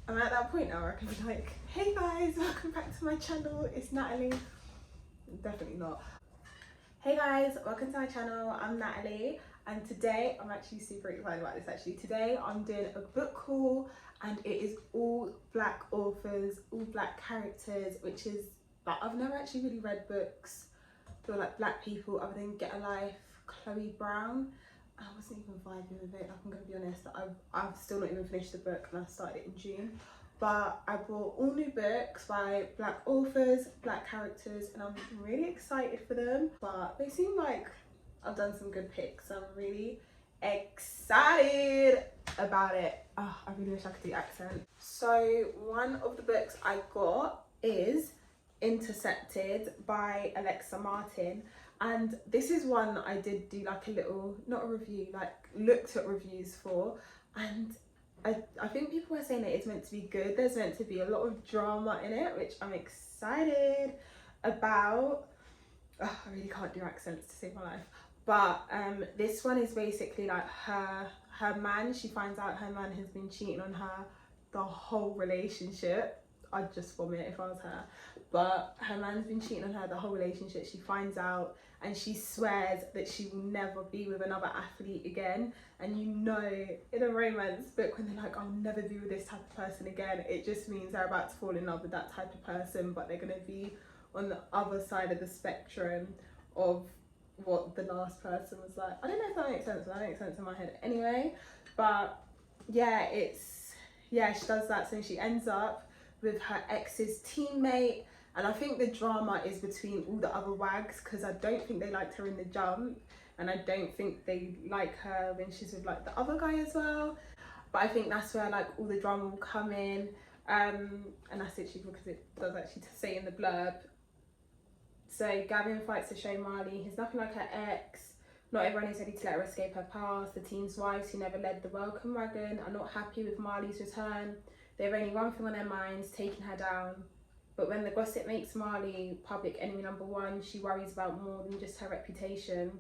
I'm at that point now where I can be like, hey guys, welcome back to my channel, it's Natalie. Definitely not. Hey guys, welcome to my channel, I'm Natalie, and today I'm actually super excited about this actually. Today I'm doing a book haul and it is all black authors, all black characters, which is like, I've never actually really read books for like black people other than Get a Life, Chloe Brown. I wasn't even vibing with it, like, I'm gonna be honest. I've still not even finished the book and I started it in June. But I bought all new books by black authors, black characters, and I'm really excited for them. But they seem like I've done some good picks, so I'm really excited about it. Oh, I really wish I could do accent. So one of the books I got is Intercepted by Alexa Martin, and this is one I did do like a little, not a review, like looked at reviews for, and I think people were saying that it's meant to be good. There's meant to be a lot of drama in it, which I'm excited about. I really can't do accents to save my life, but this one is basically like her man. She finds out her man has been cheating on her the whole relationship. I'd just vomit if I was her. But her man's been cheating on her the whole relationship. She finds out and she swears that she will never be with another athlete again. And you know, in a romance book, when they're like, I'll never be with this type of person again, it just means they're about to fall in love with that type of person, but they're going to be on the other side of the spectrum of what the last person was like. I don't know if that makes sense, but that makes sense in my head anyway. But yeah, she does that. So she ends up with her ex's teammate, and I think the drama is between all the other wags, because I don't think they liked her in the jump, and I don't think they like her when she's with like the other guy as well. But I think that's where like all the drama will come in, and that's literally because it does actually say in the blurb. So Gavin fights to show Marley he's nothing like her ex. Not everyone is ready to let her escape her past. The team's wives who never led the welcome wagon are not happy with Marley's return. They have only one thing on their minds, taking her down. But when the gossip makes Marley public enemy number one, she worries about more than just her reputation.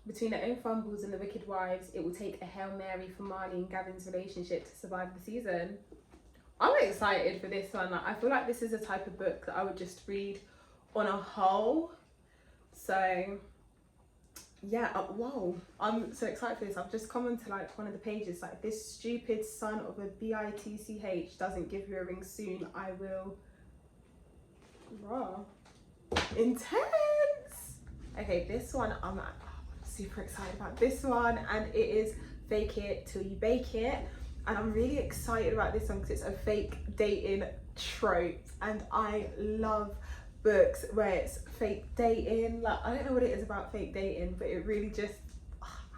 Between their own fumbles and the wicked wives, it will take a Hail Mary for Marley and Gavin's relationship to survive the season. I'm excited for this one. Like, I feel like this is a type of book that I would just read on a whole. So yeah, whoa, I'm so excited for this. I've just come onto like one of the pages, like, this stupid son of a bitch doesn't give you a ring soon, I will. Raw. Intense. Okay, this one I'm super excited about this one, and it is Fake It Till You Bake It, and I'm really excited about this one because it's a fake dating trope, and I love books where it's fake dating. Like, I don't know what it is about fake dating, but it really just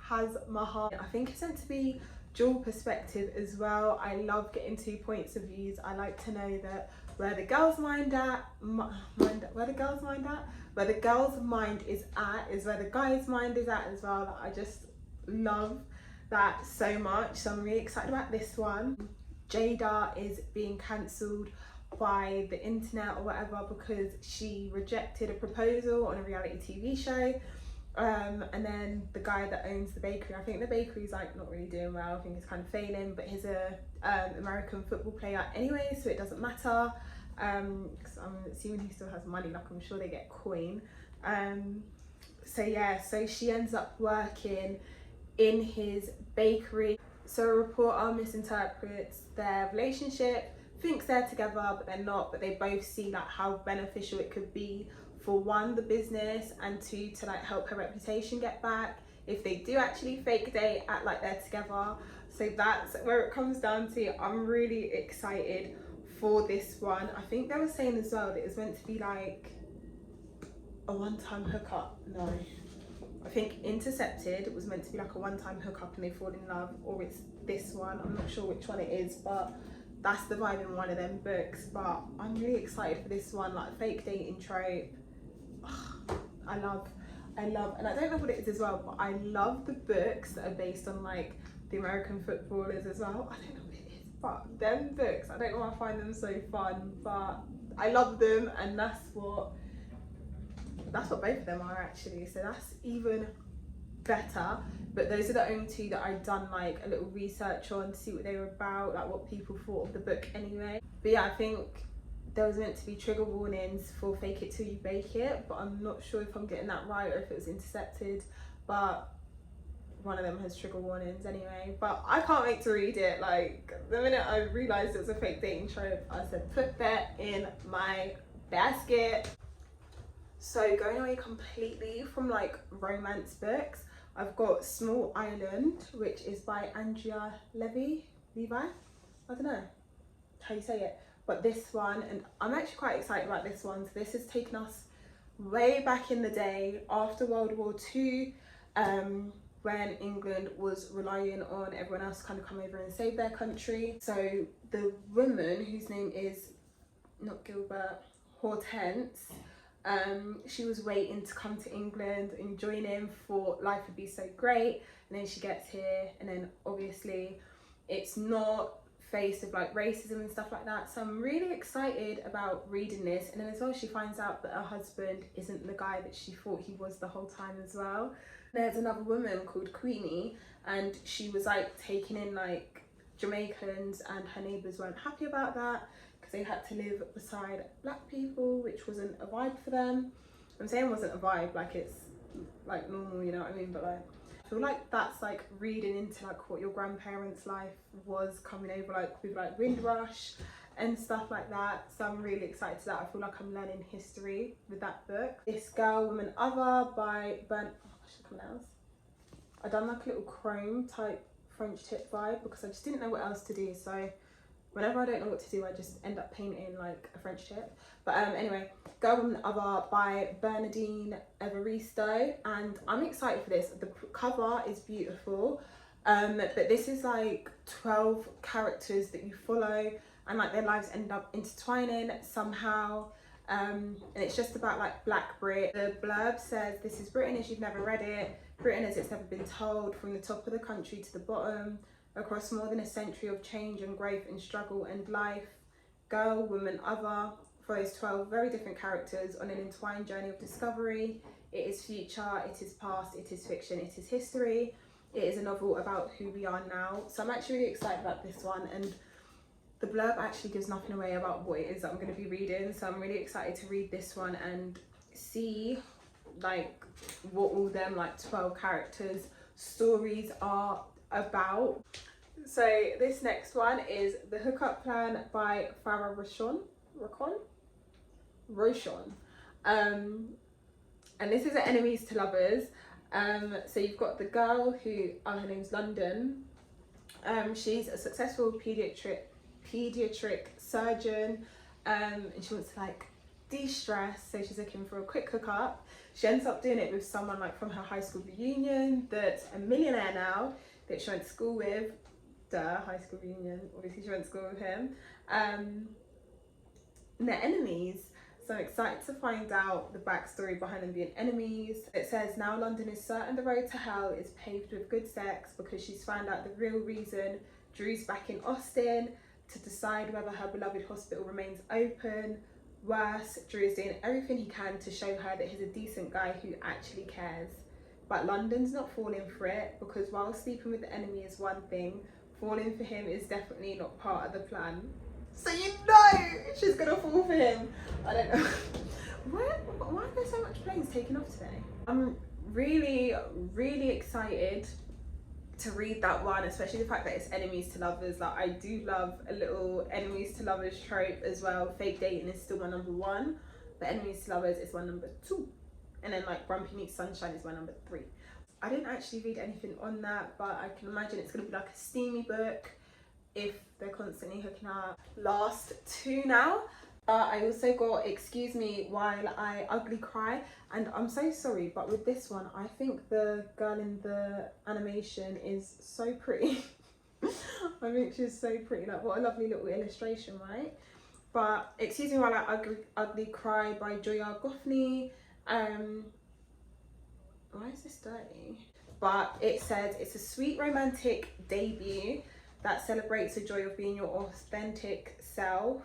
has my heart. I think it's meant to be dual perspective as well. I love getting two points of views. I like to know that where the girl's mind is at is where the guy's mind is at as well. Like, I just love that so much, so I'm really excited about this one. Jada is being cancelled by the internet or whatever because she rejected a proposal on a reality TV show, and then the guy that owns the bakery, I think the bakery's like not really doing well, I think it's kind of failing, but he's a American football player anyway, so it doesn't matter, because I'm assuming he still has money, like I'm sure they get coin. So yeah, so she ends up working in his bakery. So a reporter misinterprets their relationship, thinks they're together but they're not, but they both see like how beneficial it could be for one, the business, and two, to like help her reputation get back if they do actually fake date, act like they're together. So that's where it comes down to. I'm really excited for this one. I think they were saying as well that it was meant to be like a one-time hookup. No, I think Intercepted was meant to be like a one-time hookup and they fall in love, or it's this one, I'm not sure which one it is, but that's the vibe in one of them books. But I'm really excited for this one, like fake dating trope. I love, and I don't know what it is as well, but I love the books that are based on like the American footballers as well. I don't know what it is, but them books, I don't know why I find them so fun, but I love them, and that's what both of them are actually. So that's even better, but those are the only two that I've done like a little research on to see what they were about, like what people thought of the book anyway. But yeah, I think there was meant to be trigger warnings for Fake It Till You Bake It, but I'm not sure if I'm getting that right or if it was intercepted, but one of them has trigger warnings anyway. But I can't wait to read it. Like, the minute I realised it was a fake dating trope, I said put that in my basket. So going away completely from like romance books, I've got Small Island, which is by Andrea Levi. I don't know how you say it, but this one, and I'm actually quite excited about this one. So this has taken us way back in the day after World War II, when England was relying on everyone else to kind of come over and save their country. So the woman, whose name is not Gilbert, Hortense, she was waiting to come to England and join in, for life would be so great, and then she gets here, and then obviously it's not faced with like racism and stuff like that. So I'm really excited about reading this. And then as well, she finds out that her husband isn't the guy that she thought he was the whole time as well. There's another woman called Queenie, and she was like taking in like Jamaicans, and her neighbours weren't happy about that because they had to live beside black people, which wasn't a vibe for them. I'm saying wasn't a vibe, like it's like normal, you know what I mean? But like, I feel like that's like reading into like what your grandparents' life was coming over, like with like Windrush and stuff like that. So I'm really excited to that. I feel like I'm learning history with that book. This Girl, Woman, Other by I done like a little chrome type French tip vibe because I just didn't know what else to do. So whenever I don't know what to do, I just end up painting like a French tip. But anyway, Girl, Woman, Other by Bernardine Evaristo, and I'm excited for this. The cover is beautiful, but this is like 12 characters that you follow, and like their lives end up intertwining somehow. And it's just about like Black Brit. The blurb says, this is Britain as you've never read it, Britain as it's never been told, from the top of the country to the bottom, across more than a century of change and growth and struggle and life. Girl, Woman, Other follows 12 very different characters on an entwined journey of discovery. It is future, it is past, it is fiction, it is history. It is a novel about who we are now. So I'm actually really excited about this one, and the blurb actually gives nothing away about what it is that I'm going to be reading. So I'm really excited to read this one and see like what all them like 12 characters stories are about. So this next one is The Hookup Plan by Farah Rochon. And this is an enemies to lovers. So you've got the girl who, her name's London. She's a successful pediatric surgeon, and she wants to like de-stress, so she's looking for a quick hookup. She ends up doing it with someone like from her high school reunion that's a millionaire now, that she went to school with. High school reunion, obviously she went to school with him. And they're enemies, so I'm excited to find out the backstory behind them being enemies. It says, now London is certain the road to hell is paved with good sex because she's found out the real reason Drew's back in Austin to decide whether her beloved hospital remains open. Worse, Drew is doing everything he can to show her that he's a decent guy who actually cares. But London's not falling for it, because while sleeping with the enemy is one thing, falling for him is definitely not part of the plan. So you know she's gonna fall for him. I don't know. Why are there so much planes taking off today? I'm really, really excited to read that one, especially the fact that it's enemies to lovers. Like, I do love a little enemies to lovers trope as well. Fake dating is still my number one, but enemies to lovers is my number two, and then like Grumpy Meets Sunshine is my number three. I didn't actually read anything on that, but I can imagine it's going to be like a steamy book if they're constantly hooking up. Last two now. I also got Excuse Me While I Ugly Cry, and I'm so sorry, but with this one, I think the girl in the animation is so pretty. I think she's so pretty, like what a lovely little illustration, right? But Excuse Me While I Ugly Cry by Joya Goffney. Why is this dirty? But it says it's a sweet romantic debut that celebrates the joy of being your authentic self.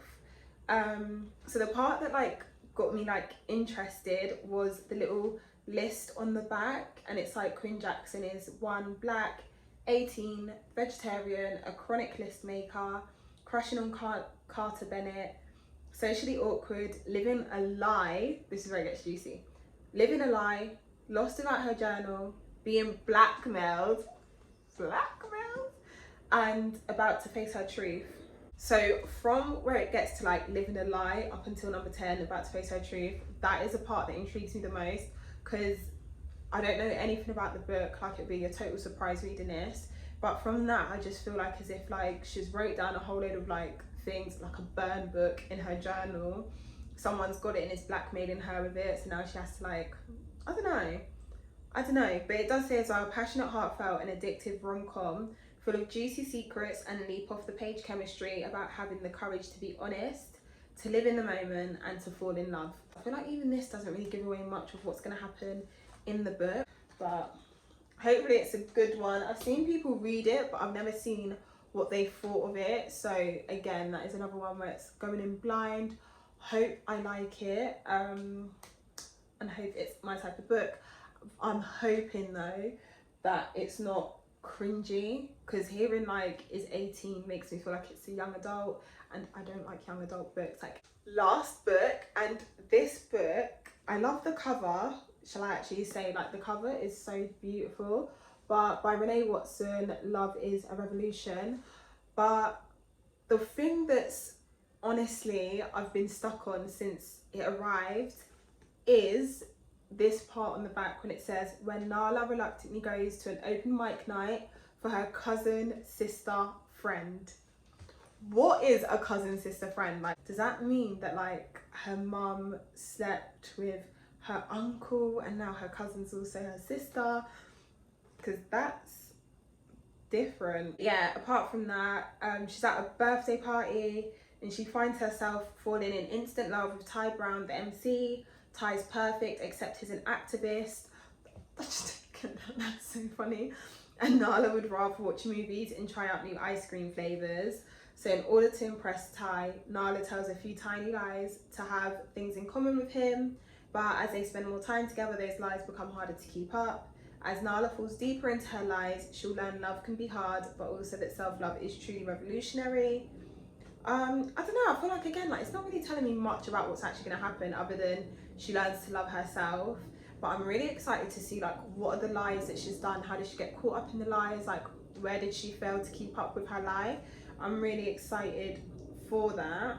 So the part that like got me like interested was the little list on the back, and it's like Quinn Jackson is 1 black, 18 vegetarian, a chronic list maker, crushing on Carter Bennett, socially awkward, living a lie. This is where it gets juicy. Living a lie, lost without her journal, being blackmailed, and about to face her truth. So from where it gets to like living a lie up until number 10, about to face her truth, that is a part that intrigues me the most, because I don't know anything about the book. Like, it'd be a total surprise reading this, but from that I just feel like as if like she's wrote down a whole load of like things, like a burn book in her journal. Someone's got it and is blackmailing her with it, so now she has to like, I don't know, but it does say as well, passionate, heartfelt and addictive rom-com full of juicy secrets and leap off the page chemistry about having the courage to be honest, to live in the moment and to fall in love. I feel like even this doesn't really give away much of what's going to happen in the book, but hopefully it's a good one. I've seen people read it, but I've never seen what they thought of it, so again, that is another one where it's going in blind. Hope I like it, and hope it's my type of book. I'm hoping though that it's not cringy, because hearing like is 18 makes me feel like it's a young adult, and I don't like young adult books. Like, last book, and this book, I love the cover. Shall I actually say, like, the cover is so beautiful, but by Renee Watson, Love is a Revolution. But the thing that's honestly I've been stuck on since it arrived is this part on the back when it says, when Nala reluctantly goes to an open mic night for her cousin, sister, friend. What is a cousin, sister, friend? Like, does that mean that like her mum slept with her uncle and now her cousin's also her sister? Because that's different. Yeah, apart from that, she's at a birthday party and she finds herself falling in instant love with Ty Brown, the MC. Ty's perfect, except he's an activist. That's so funny. And Nala would rather watch movies and try out new ice cream flavours. So in order to impress Ty, Nala tells a few tiny lies to have things in common with him. But as they spend more time together, those lies become harder to keep up. As Nala falls deeper into her lies, she'll learn love can be hard, but also that self-love is truly revolutionary. I don't know, I feel like, again, like, it's not really telling me much about what's actually going to happen other than she learns to love herself. But I'm really excited to see, like, what are the lies that she's done? How did she get caught up in the lies? Like, where did she fail to keep up with her lie? I'm really excited for that.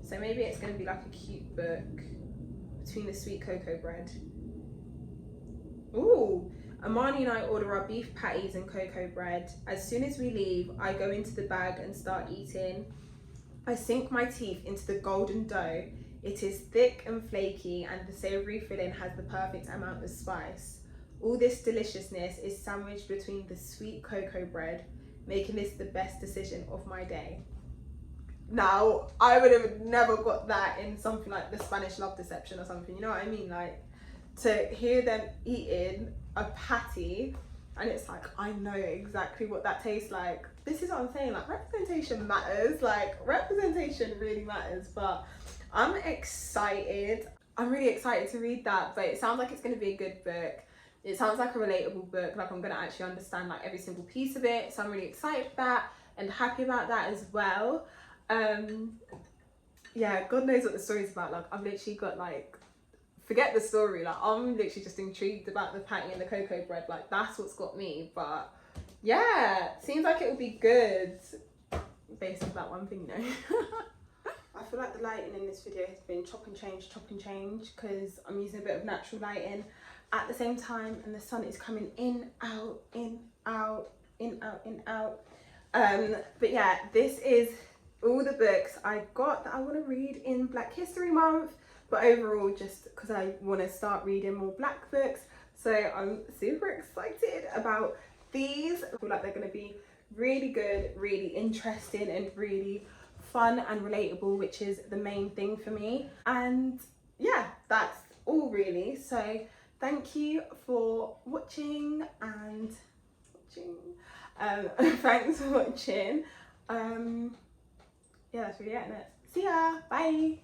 So maybe it's going to be like a cute book between the sweet cocoa bread. Ooh, Amani and I order our beef patties and cocoa bread. As soon as we leave, I go into the bag and start eating. I sink my teeth into the golden dough. It is thick and flaky, and the savoury filling has the perfect amount of spice. All this deliciousness is sandwiched between the sweet cocoa bread, making this the best decision of my day. Now, I would have never got that in something like The Spanish Love Deception or something, you know what I mean? Like, to hear them eating a patty, and it's like, I know exactly what that tastes like. This is what I'm saying, like, representation matters, like, representation really matters. But I'm excited. I'm really excited to read that, but it sounds like it's going to be a good book. It sounds like a relatable book, like I'm going to actually understand like every single piece of it, so I'm really excited for that and happy about that as well. Yeah, God knows what the story's about. Like, I've literally got like, forget the story, like I'm literally just intrigued about the patty and the cocoa bread. Like, that's what's got me. But yeah, seems like it will be good based on that one thing though. I feel like the lighting in this video has been chop and change, because I'm using a bit of natural lighting at the same time, and the sun is coming in, out, in, out, in, out, in, out. But yeah, this is all the books I got that I want to read in Black History Month, but overall just because I want to start reading more black books. So I'm super excited about these. I feel like they're going to be really good, really interesting, and really fun and relatable, which is the main thing for me. And yeah, that's all really. So thank you for watching and thanks for watching. Yeah, that's really it, isn't it? See ya, bye.